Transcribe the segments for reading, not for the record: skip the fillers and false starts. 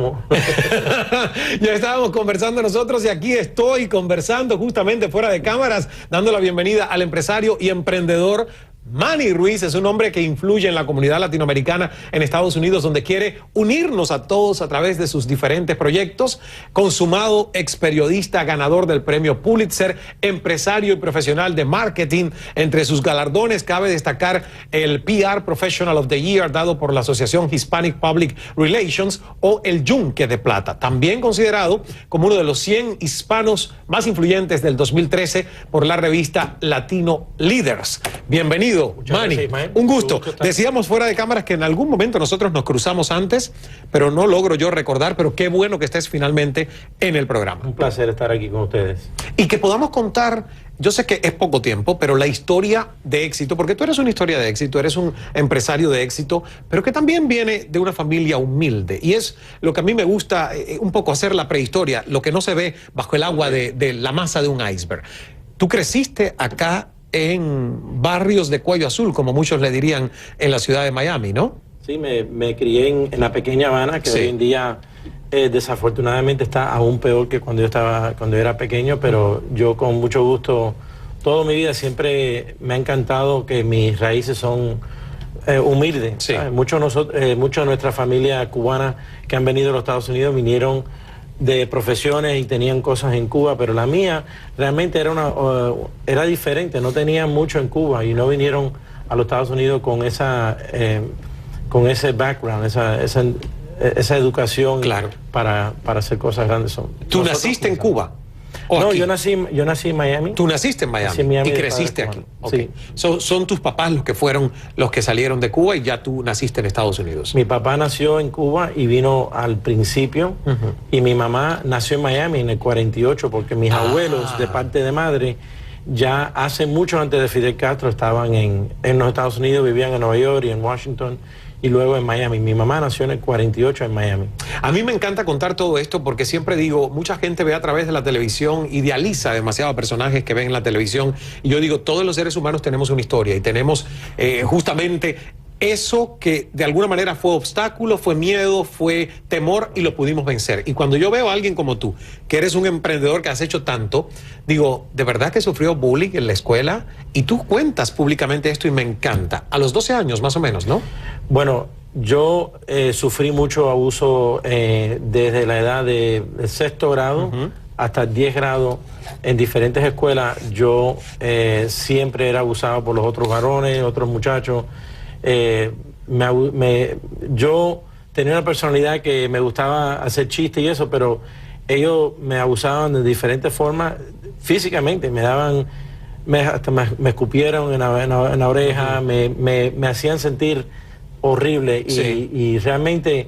estamos. Ya estábamos conversando nosotros y aquí estoy conversando justamente fuera de cámaras, dando la bienvenida al empresario y emprendedor Manny Ruiz. Es un hombre que influye en la comunidad latinoamericana en Estados Unidos, donde quiere unirnos a todos a través de sus diferentes proyectos. Consumado ex periodista, ganador del premio Pulitzer, empresario y profesional de marketing. Entre sus galardones cabe destacar el PR Professional of the Year dado por la Asociación Hispanic Public Relations o el Yunque de Plata. También considerado como uno de los 100 hispanos más influyentes del 2013 por la revista Latino Leaders. Bienvenido. Manny, un gusto. Decíamos fuera de cámaras que en algún momento nosotros nos cruzamos antes, pero no logro yo recordar, pero qué bueno que estés finalmente en el programa. Un placer estar aquí con ustedes. Y que podamos contar, yo sé que es poco tiempo, pero la historia de éxito, porque tú eres una historia de éxito, eres un empresario de éxito, pero que también viene de una familia humilde. Y es lo que a mí me gusta un poco hacer la prehistoria, lo que no se ve bajo el agua de la masa de un iceberg. Tú creciste acá en barrios de cuello azul, como muchos le dirían en la ciudad de Miami, ¿no? Sí, me crié en la pequeña Habana, que hoy en día desafortunadamente está aún peor que cuando yo era pequeño, pero yo con mucho gusto, toda mi vida siempre me ha encantado que mis raíces son humildes. Sí. Muchos de nuestra familia cubana que han venido a los Estados Unidos vinieron de profesiones y tenían cosas en Cuba, pero la mía realmente era diferente, no tenían mucho en Cuba y no vinieron a los Estados Unidos con ese background, esa educación, claro, para hacer cosas grandes. ¿Tú naciste en Cuba? No, yo nací en Miami. ¿Tú naciste en Miami y creciste aquí? Okay. Sí. ¿Son tus papás los que fueron los que salieron de Cuba y ya tú naciste en Estados Unidos? Mi papá nació en Cuba y vino al principio, y mi mamá nació en Miami en el 48, porque mis abuelos de parte de madre ya hace mucho antes de Fidel Castro estaban en los Estados Unidos, vivían en Nueva York y en Washington, y luego en Miami. Mi mamá nació en el 48 en Miami. A mí me encanta contar todo esto porque siempre digo, mucha gente ve a través de la televisión, idealiza demasiado a personajes que ven en la televisión, y yo digo, todos los seres humanos tenemos una historia y tenemos justamente eso que de alguna manera fue obstáculo, fue miedo, fue temor, y lo pudimos vencer. Y cuando yo veo a alguien como tú, que eres un emprendedor que has hecho tanto, digo, de verdad que sufrió bullying en la escuela, y tú cuentas públicamente esto y me encanta. A los 12 años más o menos, ¿no? Bueno, yo sufrí mucho abuso desde la edad de sexto grado hasta 10 grados en diferentes escuelas. Yo siempre era abusado por los otros varones, otros muchachos. Yo tenía una personalidad que me gustaba hacer chistes y eso, pero ellos me abusaban de diferentes formas físicamente, hasta me escupieron en la oreja, me hacían sentir horrible, y realmente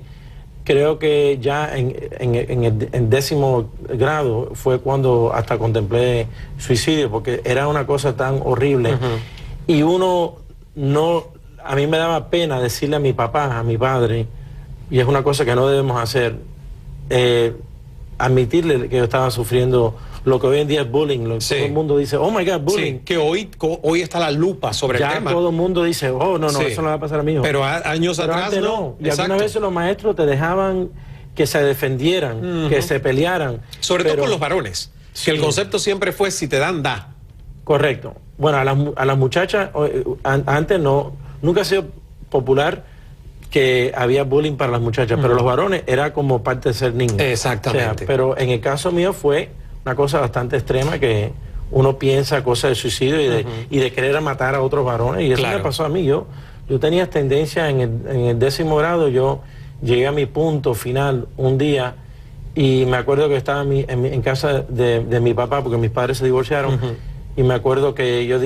creo que ya en el 10º grado fue cuando hasta contemplé suicidio, porque era una cosa tan horrible, y a mí me daba pena decirle a mi papá, a mi padre, y es una cosa que no debemos hacer, admitirle que yo estaba sufriendo lo que hoy en día es bullying. Todo el mundo dice, oh my God, bullying. Sí, que hoy está la lupa sobre el tema. Ya todo el mundo dice, oh, no, eso no va a pasar a mí. Pero años atrás no. Y algunas veces los maestros te dejaban que se defendieran, que se pelearan. Sobre todo con los varones. Sí. Que el concepto siempre fue, si te dan, da. Correcto. Bueno, a las muchachas, antes nunca ha sido popular que había bullying para las muchachas, pero los varones era como parte de ser niños. Exactamente. O sea, pero en el caso mío fue una cosa bastante extrema, que uno piensa cosas de suicidio y de querer matar a otros varones, y eso me pasó a mí. Yo tenía tendencia en el 10º grado, yo llegué a mi punto final un día, y me acuerdo que estaba en casa de mi papá, porque mis padres se divorciaron, y me acuerdo que yo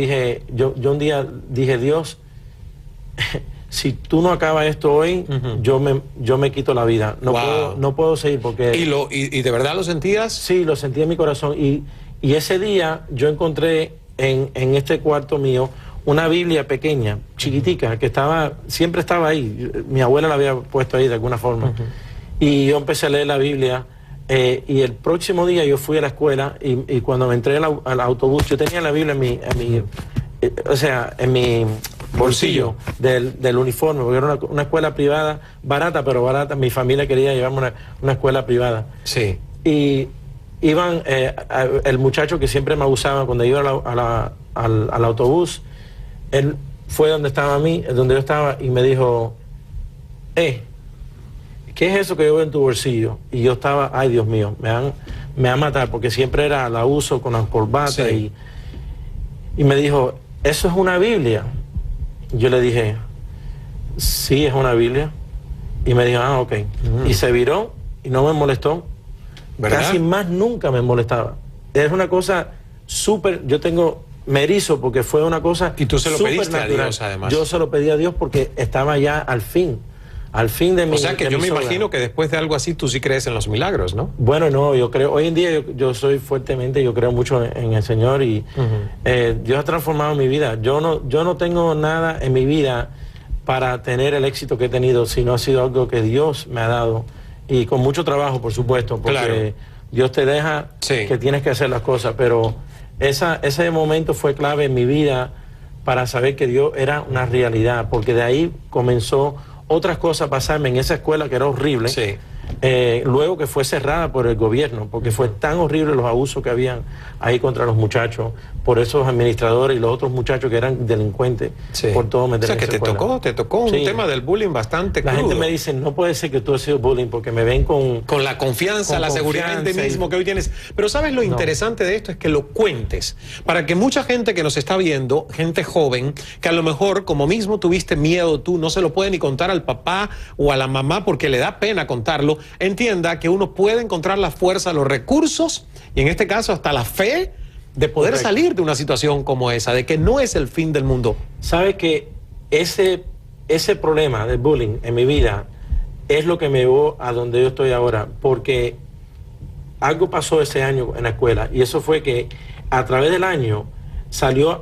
un día dije, Dios, si tú no acabas esto hoy, yo me quito la vida. No puedo seguir, porque... ¿Y de verdad lo sentías? Sí, lo sentí en mi corazón. Y ese día yo encontré en este cuarto mío una Biblia pequeña, chiquitica, que siempre estaba ahí. Mi abuela la había puesto ahí de alguna forma. Y yo empecé a leer la Biblia. Y el próximo día yo fui a la escuela, y cuando me entré al autobús, yo tenía la Biblia en mi bolsillo del uniforme, porque era una escuela privada, barata, pero barata. Mi familia quería llevarme a una escuela privada. Sí. Y iban, el muchacho que siempre me abusaba cuando iba al autobús, él fue donde yo estaba, y me dijo, ¿qué es eso que yo veo en tu bolsillo? Y yo estaba, ay Dios mío, me van a matar, porque siempre era el abuso con las corbatas. Sí. Y me dijo, ¿eso es una Biblia? Yo le dije, sí, es una Biblia. Y me dijo, ok. Y se viró y no me molestó. ¿Verdad? Casi más nunca me molestaba. Es una cosa súper, me erizo porque fue una cosa. Y tú se lo pediste a Dios, además. Yo se lo pedí a Dios porque estaba ya al fin de mi. O sea que yo me imagino que después de algo así tú sí crees en los milagros, ¿no? Bueno, no, yo creo, hoy en día yo soy fuertemente, yo creo mucho en el Señor, y Dios ha transformado mi vida. Yo no tengo nada en mi vida para tener el éxito que he tenido, sino ha sido algo que Dios me ha dado, y con mucho trabajo, por supuesto, porque claro, Dios te deja que tienes que hacer las cosas, pero ese momento fue clave en mi vida para saber que Dios era una realidad, porque de ahí comenzó otras cosas a pasarme en esa escuela que era horrible. Sí. Luego que fue cerrada por el gobierno, porque fue tan horrible los abusos que habían ahí contra los muchachos, por esos administradores y los otros muchachos que eran delincuentes, por todo meter. O sea, que te tocó un tema del bullying bastante crudo. La gente me dice, no puede ser que tú has sido bullying, porque me ven con la confianza, la seguridad en ti mismo que hoy tienes. Pero ¿sabes lo interesante de esto? Es que lo cuentes, para que mucha gente que nos está viendo, gente joven, que a lo mejor, como mismo tuviste miedo tú, no se lo puede ni contar al papá o a la mamá porque le da pena contarlo, entienda que uno puede encontrar la fuerza, los recursos, y en este caso hasta la fe, de poder salir de una situación como esa, de que no es el fin del mundo. ¿Sabe que ese problema del bullying en mi vida es lo que me llevó a donde yo estoy ahora? Porque algo pasó ese año en la escuela, y eso fue que a través del año salió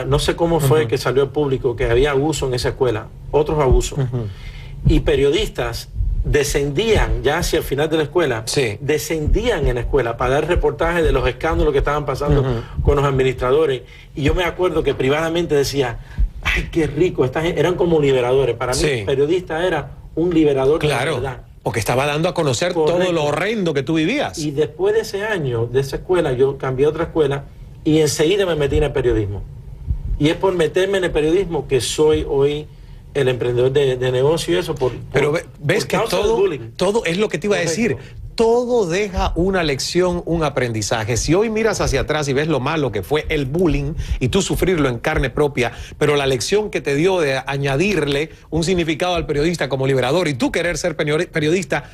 no sé cómo fue que salió al público que había abuso en esa escuela, otros abusos, y periodistas descendían ya hacia el final de la escuela, descendían en la escuela para dar reportajes de los escándalos que estaban pasando con los administradores, y yo me acuerdo que privadamente decía, ay, qué rico, eran como liberadores. Para mí el periodista era un liberador de la verdad. Porque estaba dando a conocer todo lo horrendo que tú vivías. Y después de ese año, de esa escuela, yo cambié a otra escuela y enseguida me metí en el periodismo. Y es por meterme en el periodismo que soy hoy el emprendedor de negocio y eso. Pero ves que todo es lo que te iba a decir. Todo deja una lección, un aprendizaje. Si hoy miras hacia atrás y ves lo malo que fue el bullying y tú sufrirlo en carne propia, pero la lección que te dio de añadirle un significado al periodista como liberador y tú querer ser periodista,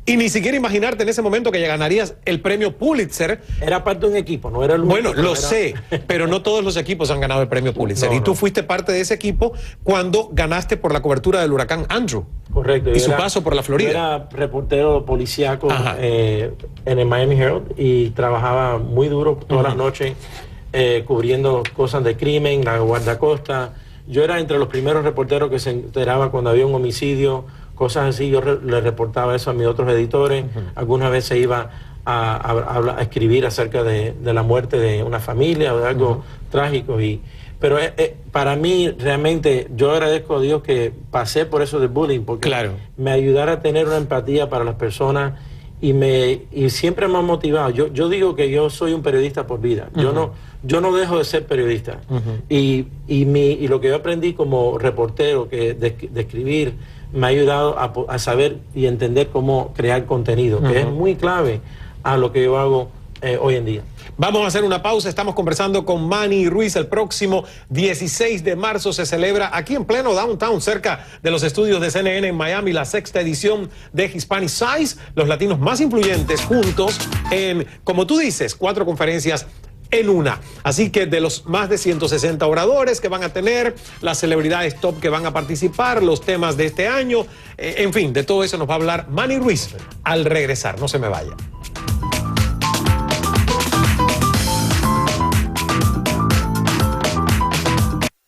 y ni siquiera imaginarte en ese momento que ya ganarías el premio Pulitzer. Era parte de un equipo, no era el único. Bueno, sé, pero no todos los equipos han ganado el premio Pulitzer. Y tú fuiste parte de ese equipo cuando ganaste por la cobertura del huracán Andrew. Correcto. Y su paso por la Florida. Yo era reportero policíaco en el Miami Herald, y trabajaba muy duro todas las noches cubriendo cosas de crimen, la guardacosta. Yo era entre los primeros reporteros que se enteraba cuando había un homicidio, cosas así. Yo le reportaba eso a mis otros editores. Algunas veces iba a escribir acerca de la muerte de una familia o de algo trágico. Pero para mí realmente yo agradezco a Dios que pasé por eso del bullying, porque me ayudara a tener una empatía para las personas, y siempre me ha motivado. Yo digo que yo soy un periodista por vida. Yo no dejo de ser periodista. Y lo que yo aprendí como reportero, que de escribir, me ha ayudado a saber y entender cómo crear contenido, que es muy clave a lo que yo hago hoy en día. Vamos a hacer una pausa. Estamos conversando con Manny Ruiz. El próximo 16 de marzo se celebra aquí en pleno downtown, cerca de los estudios de CNN en Miami, la 6ª edición de Hispanic Size, los latinos más influyentes juntos en, como tú dices, 4 conferencias en una. Así que de los más de 160 oradores que van a tener, las celebridades top que van a participar, los temas de este año, en fin, de todo eso nos va a hablar Manny Ruiz al regresar. No se me vaya.